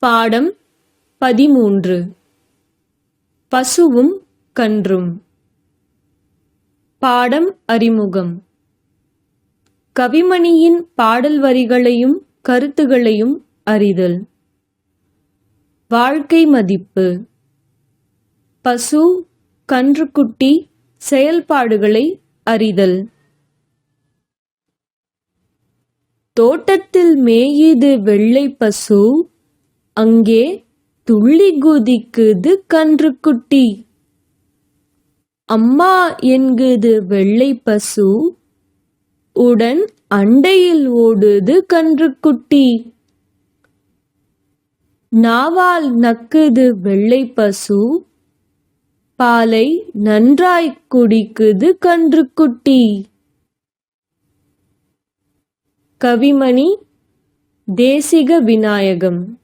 பாடம் 13. பசுவும் கன்றும். பாடம் அறிமுகம். கவிமணியின் பாடல் வரிகளையும் கருத்துகளையும் அறிதல். வாழ்க்கை மதிப்பு. பசு, கன்றுக்குட்டி செயல்பாடுகளை அறிதல். தோட்டத்தில் மேயுது வெள்ளை பசு, அங்கே துள்ளி குதிக்குது கன்றுக்குட்டி. அம்மா என்குது வெள்ளை பசு, உடன் அண்டையில் ஓடுது கன்றுக்குட்டி. நாவால் நக்குது வெள்ளை பசு, பாலை நன்றாய் குடிக்குது கன்றுக்குட்டி. கவிமணி தேசிக விநாயகம்.